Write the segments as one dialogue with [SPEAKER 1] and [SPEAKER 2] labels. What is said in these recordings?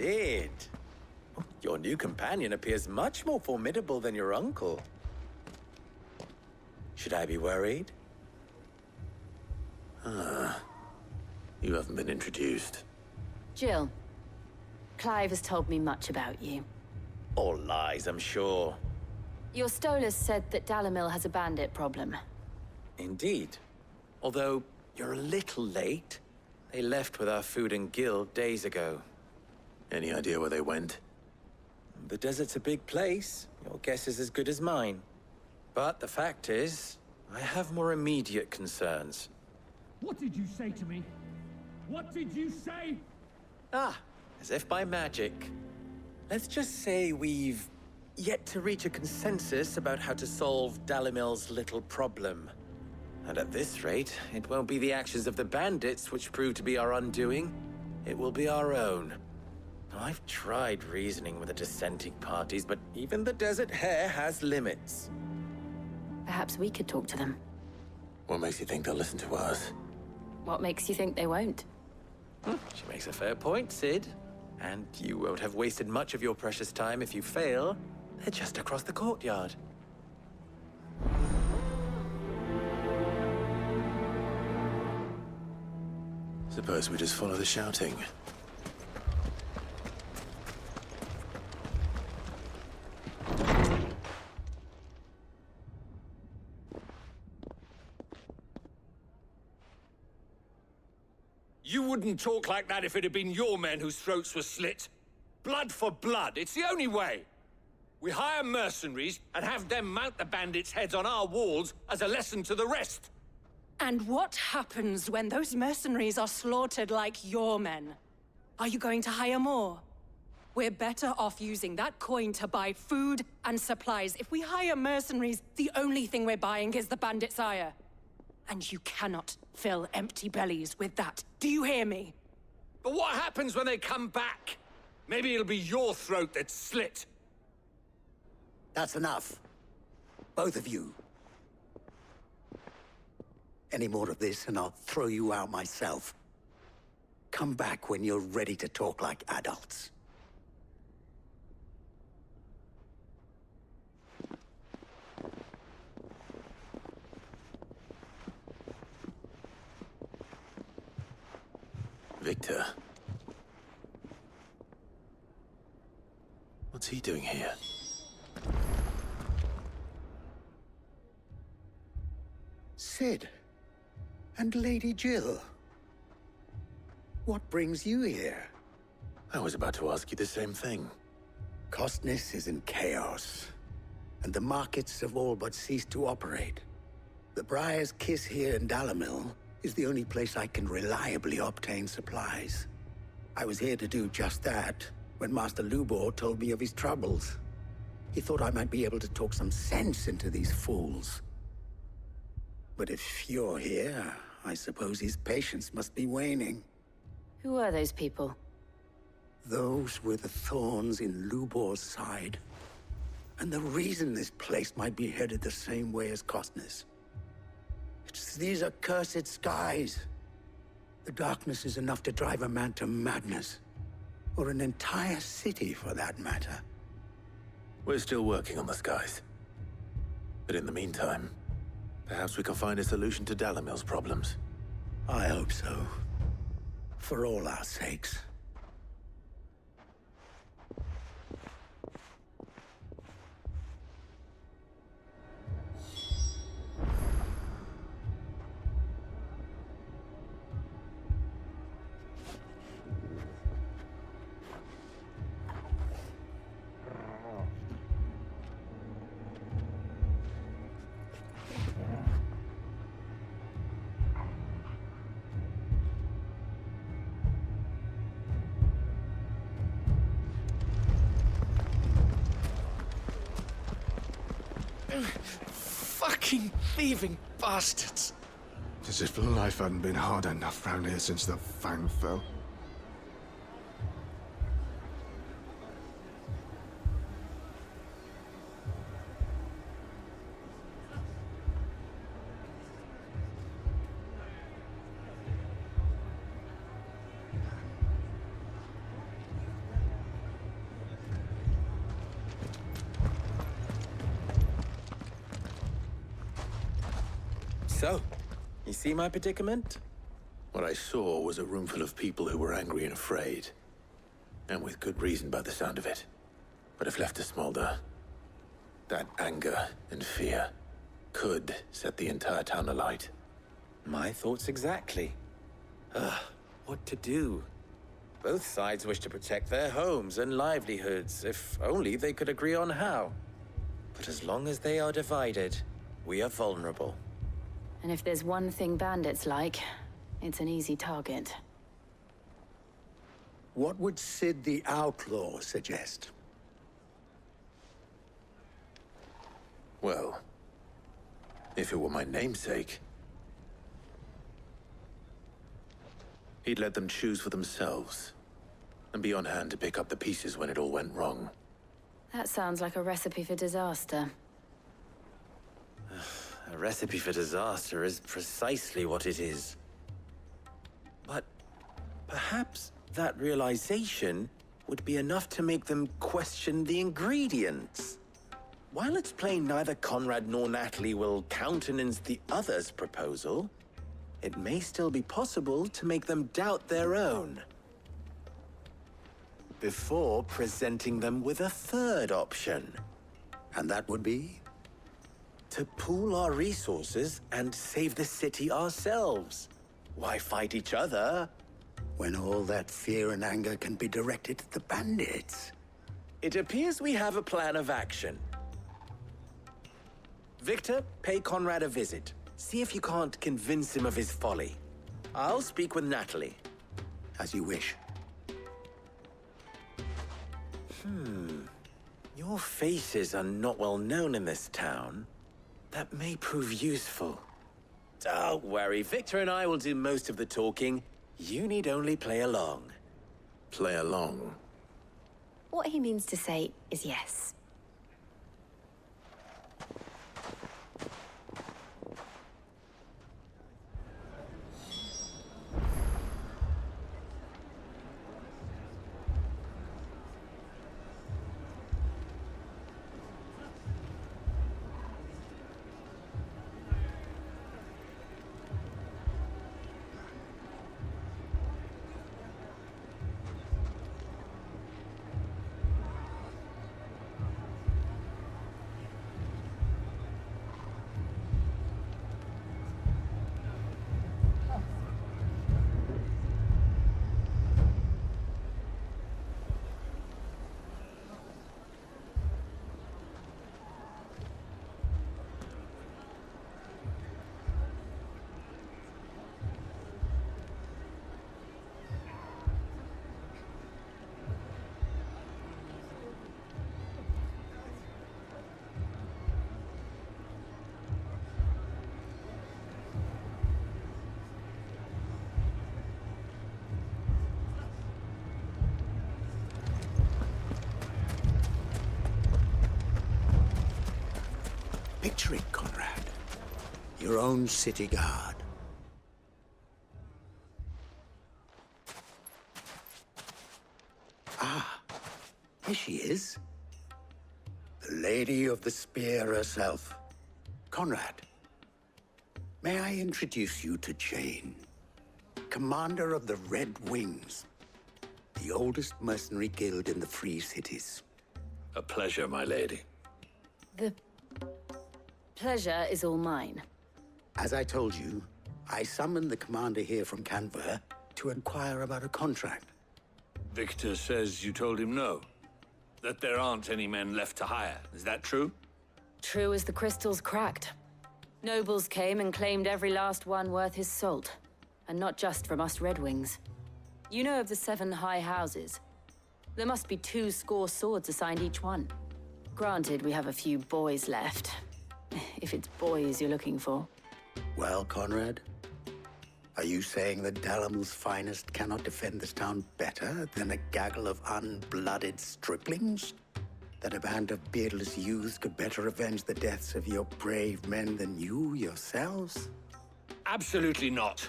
[SPEAKER 1] Sid. Your new companion appears much more formidable than your uncle. Should I be worried?
[SPEAKER 2] You haven't been introduced.
[SPEAKER 3] Jill, Clive has told me much about you.
[SPEAKER 1] All lies, I'm sure.
[SPEAKER 3] Your Stolas said that Dalamil has a bandit problem.
[SPEAKER 1] Indeed. Although, you're a little late. They left with our food and guild days ago.
[SPEAKER 2] Any idea where they went?
[SPEAKER 1] The desert's a big place. Your guess is as good as mine. But the fact is, I have more immediate concerns.
[SPEAKER 4] What did you say to me? What did you say?
[SPEAKER 1] As if by magic. Let's just say we've yet to reach a consensus about how to solve Dalimil's little problem. And at this rate, it won't be the actions of the bandits which prove to be our undoing. It will be our own. I've tried reasoning with the dissenting parties, but even the Desert Hare has limits.
[SPEAKER 3] Perhaps we could talk to them.
[SPEAKER 2] What makes you think they'll listen to us?
[SPEAKER 3] What makes you think they won't?
[SPEAKER 1] She makes a fair point, Sid. And you won't have wasted much of your precious time if you fail. They're just across the courtyard.
[SPEAKER 2] Suppose we just follow the shouting.
[SPEAKER 5] You wouldn't talk like that if it had been your men whose throats were slit. Blood for blood, it's the only way. We hire mercenaries and have them mount the bandits' heads on our walls as a lesson to the rest.
[SPEAKER 6] And what happens when those mercenaries are slaughtered like your men? Are you going to hire more? We're better off using that coin to buy food and supplies. If we hire mercenaries, the only thing we're buying is the bandit's ire. And you cannot fill empty bellies with that. Do you hear me?
[SPEAKER 5] But what happens when they come back? Maybe it'll be your throat that's slit.
[SPEAKER 7] That's enough. Both of you. Any more of this and I'll throw you out myself. Come back when you're ready to talk like adults.
[SPEAKER 2] Victor. What's he doing here?
[SPEAKER 7] Sid. And Lady Jill. What brings you here?
[SPEAKER 2] I was about to ask you the same thing.
[SPEAKER 7] Costness is in chaos, and the markets have all but ceased to operate. The Briar's Kiss here in Dalamil is the only place I can reliably obtain supplies. I was here to do just that when Master Lubor told me of his troubles. He thought I might be able to talk some sense into these fools. But if you're here, I suppose his patience must be waning.
[SPEAKER 3] Who are those people?
[SPEAKER 7] Those were the thorns in Lubor's side. And the reason this place might be headed the same way as Costness. It's these accursed skies. The darkness is enough to drive a man to madness. Or an entire city, for that matter.
[SPEAKER 2] We're still working on the skies. But in the meantime, perhaps we can find a solution to Dalamil's problems.
[SPEAKER 7] I hope so. For all our sakes.
[SPEAKER 5] Fucking thieving bastards!
[SPEAKER 8] As if life hadn't been hard enough round here since the Fang fell.
[SPEAKER 1] So, you see my predicament?
[SPEAKER 2] What I saw was a room full of people who were angry and afraid. And with good reason by the sound of it. But if left to smolder, that anger and fear could set the entire town alight.
[SPEAKER 1] My thoughts exactly. What to do? Both sides wish to protect their homes and livelihoods, if only they could agree on how. But as long as they are divided, we are vulnerable.
[SPEAKER 3] And if there's one thing bandits like, it's an easy target.
[SPEAKER 7] What would Sid the Outlaw suggest?
[SPEAKER 2] Well, if it were my namesake, he'd let them choose for themselves, and be on hand to pick up the pieces when it all went wrong.
[SPEAKER 3] That sounds like a recipe for disaster.
[SPEAKER 1] A recipe for disaster is precisely what it is. But perhaps that realization would be enough to make them question the ingredients. While it's plain neither Conrad nor Natalie will countenance the other's proposal, it may still be possible to make them doubt their own. Before presenting them with a third option.
[SPEAKER 7] And that would be?
[SPEAKER 1] To pool our resources and save the city ourselves. Why fight each other?
[SPEAKER 7] When all that fear and anger can be directed at the bandits.
[SPEAKER 1] It appears we have a plan of action. Victor, pay Conrad a visit. See if you can't convince him of his folly. I'll speak with Natalie.
[SPEAKER 7] As you wish.
[SPEAKER 1] Your faces are not well known in this town. That may prove useful. Don't worry, Victor and I will do most of the talking. You need only play along.
[SPEAKER 2] Play along.
[SPEAKER 3] What he means to say is yes.
[SPEAKER 7] Picture it, Conrad. Your own city guard. Ah, here she is. The Lady of the Spear herself. Conrad, may I introduce you to Jane, commander of the Red Wings, the oldest mercenary guild in the Free Cities.
[SPEAKER 5] A pleasure, my lady.
[SPEAKER 3] The pleasure is all mine.
[SPEAKER 7] As I told you, I summoned the commander here from Canver to inquire about a contract.
[SPEAKER 5] Victor says you told him no. That there aren't any men left to hire. Is that true?
[SPEAKER 3] True as the crystals cracked. Nobles came and claimed every last one worth his salt. And not just from us Red Wings. You know of the 7 high houses. There must be 2 swords assigned each one. Granted, we have a few boys left. If it's boys you're looking for.
[SPEAKER 7] Well, Conrad, are you saying that Dalamel's finest cannot defend this town better than a gaggle of unblooded striplings? That a band of beardless youths could better avenge the deaths of your brave men than you yourselves?
[SPEAKER 5] Absolutely not.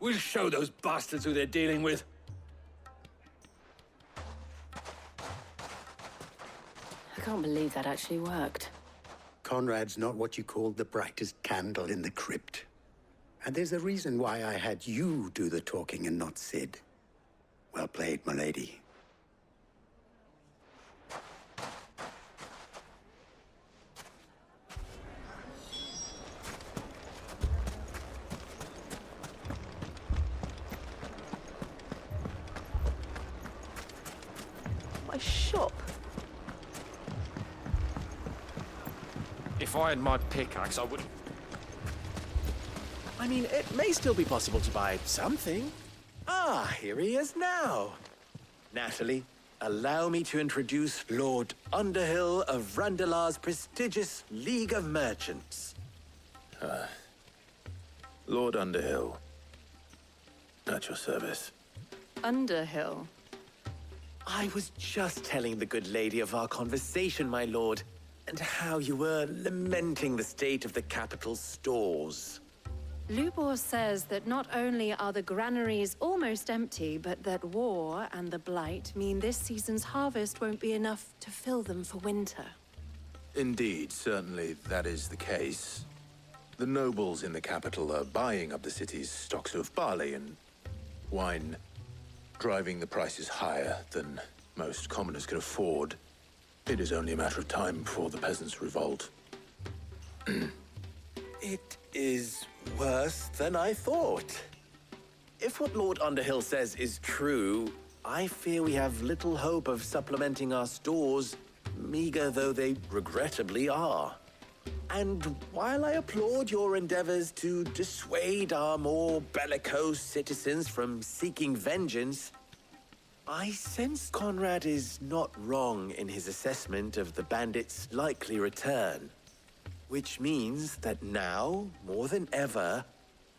[SPEAKER 5] We'll show those bastards who they're dealing with.
[SPEAKER 3] I can't believe that actually worked.
[SPEAKER 7] Conrad's not what you called the brightest candle in the crypt. And there's a reason why I had you do the talking and not Sid. Well played, milady.
[SPEAKER 9] My shop.
[SPEAKER 10] If I had my pickaxe, I would...
[SPEAKER 1] I mean, it may still be possible to buy something. Ah, here he is now. Natalie, allow me to introduce Lord Underhill of Randalar's prestigious League of Merchants.
[SPEAKER 2] Lord Underhill. At your service.
[SPEAKER 6] Underhill.
[SPEAKER 1] I was just telling the good lady of our conversation, my lord, and how you were lamenting the state of the capital's stores.
[SPEAKER 6] Lubor says that not only are the granaries almost empty, but that war and the Blight mean this season's harvest won't be enough to fill them for winter.
[SPEAKER 2] Indeed, certainly that is the case. The nobles in the capital are buying up the city's stocks of barley and wine, driving the prices higher than most commoners can afford. It is only a matter of time before the peasants revolt.
[SPEAKER 1] It is worse than I thought. If what Lord Underhill says is true, I fear we have little hope of supplementing our stores, meager though they regrettably are. And while I applaud your endeavors to dissuade our more bellicose citizens from seeking vengeance, I sense Conrad is not wrong in his assessment of the bandits' likely return. Which means that now, more than ever,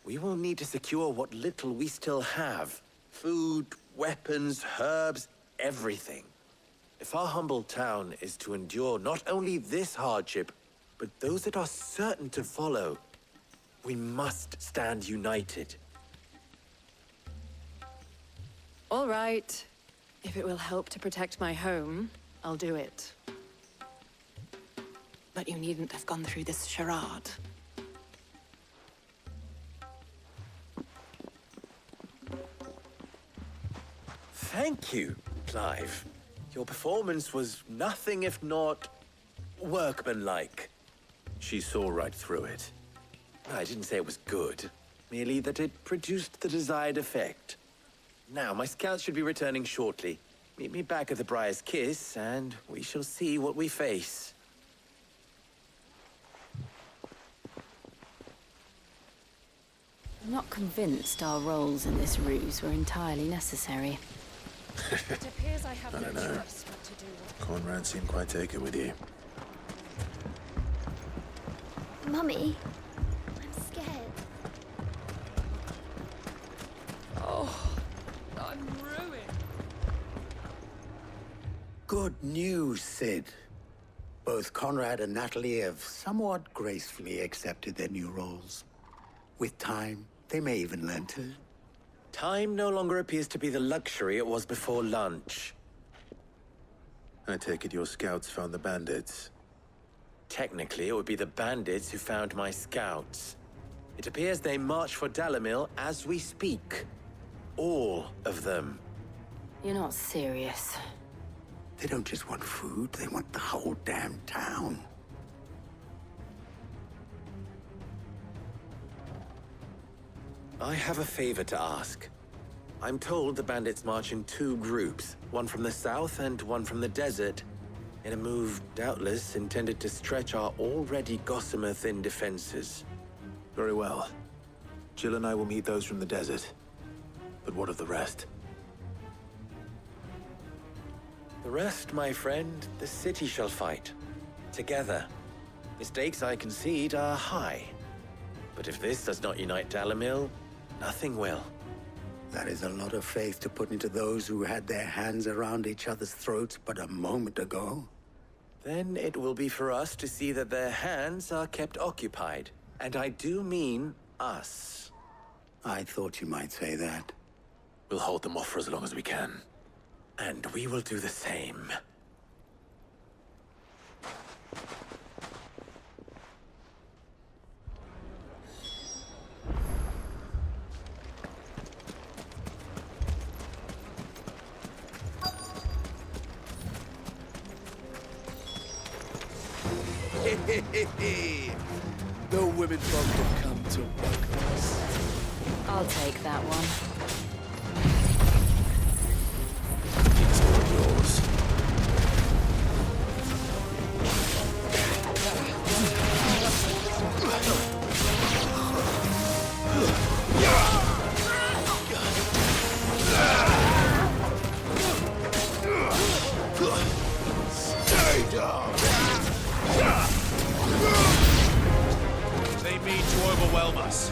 [SPEAKER 1] we will need to secure what little we still have. Food, weapons, herbs, everything. If our humble town is to endure not only this hardship, but those that are certain to follow, we must stand united.
[SPEAKER 6] All right. If it will help to protect my home, I'll do it. But you needn't have gone through this charade.
[SPEAKER 1] Thank you, Clive. Your performance was nothing if not workmanlike.
[SPEAKER 2] She saw right through it.
[SPEAKER 1] I didn't say it was good, merely that it produced the desired effect. Now, my scouts should be returning shortly. Meet me back at the Briar's Kiss, and we shall see what we face.
[SPEAKER 3] I'm not convinced our roles in this ruse were entirely necessary.
[SPEAKER 6] It appears I have
[SPEAKER 2] I don't
[SPEAKER 6] no
[SPEAKER 2] know.
[SPEAKER 6] choice but to do what...
[SPEAKER 2] Conrad seemed quite taken with you.
[SPEAKER 9] Mummy, I'm scared.
[SPEAKER 6] Oh, I'm ruined.
[SPEAKER 7] Good news, Sid. Both Conrad and Natalie have somewhat gracefully accepted their new roles. With time, they may even learn to.
[SPEAKER 1] Time no longer appears to be the luxury it was before lunch.
[SPEAKER 2] I take it your scouts found the bandits.
[SPEAKER 1] Technically, it would be the bandits who found my scouts. It appears they march for Dalimil as we speak. All of them.
[SPEAKER 3] You're not serious.
[SPEAKER 7] They don't just want food, they want the whole damn town.
[SPEAKER 1] I have a favor to ask. I'm told the bandits march in two groups, one from the south and one from the desert, in a move doubtless intended to stretch our already gossamer-thin defenses.
[SPEAKER 2] Very well. Jill and I will meet those from the desert. But what of the rest?
[SPEAKER 1] The rest, my friend, the city shall fight. Together. The stakes, I concede, are high. But if this does not unite Dalimil, nothing will.
[SPEAKER 7] That is a lot of faith to put into those who had their hands around each other's throats but a moment ago.
[SPEAKER 1] Then it will be for us to see that their hands are kept occupied. And I do mean us.
[SPEAKER 7] I thought you might say that.
[SPEAKER 2] We'll hold them off for as long as we can.
[SPEAKER 1] And we will do the same.
[SPEAKER 7] The women folk have come to welcome us.
[SPEAKER 3] I'll take that one.
[SPEAKER 2] It's all yours.
[SPEAKER 8] Stay down! They mean to overwhelm us.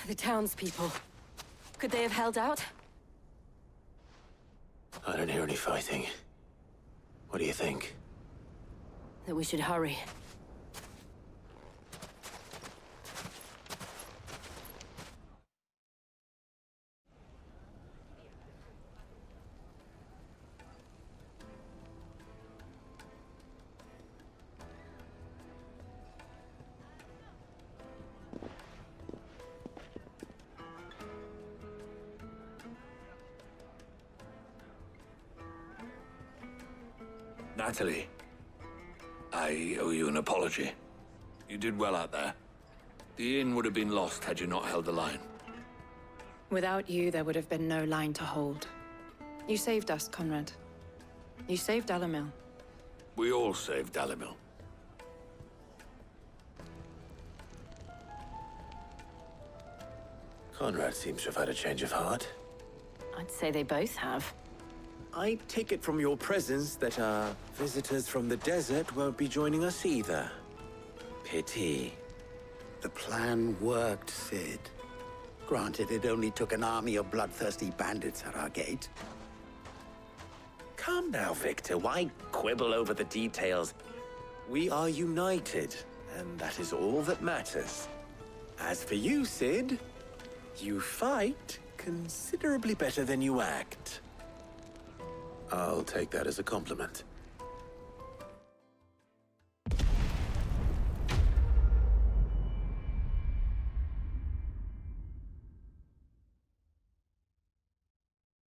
[SPEAKER 3] The townspeople. Could they have held out?
[SPEAKER 2] I don't hear any fighting. What do you think?
[SPEAKER 3] That we should hurry.
[SPEAKER 5] Natalie, I owe you an apology. You did well out there. The inn would have been lost had you not held the line.
[SPEAKER 6] Without you, there would have been no line to hold. You saved us, Conrad. You saved Dalimil.
[SPEAKER 5] We all saved Dalimil.
[SPEAKER 2] Conrad seems to have had a change of heart.
[SPEAKER 3] I'd say they both have.
[SPEAKER 1] I take it from your presence that our visitors from the desert won't be joining us either. Pity.
[SPEAKER 7] The plan worked, Sid. Granted, it only took an army of bloodthirsty bandits at our gate.
[SPEAKER 1] Calm now, Victor. Why quibble over the details? We are united, and that is all that matters. As for you, Sid, you fight considerably better than you act.
[SPEAKER 2] I'll take that as a compliment.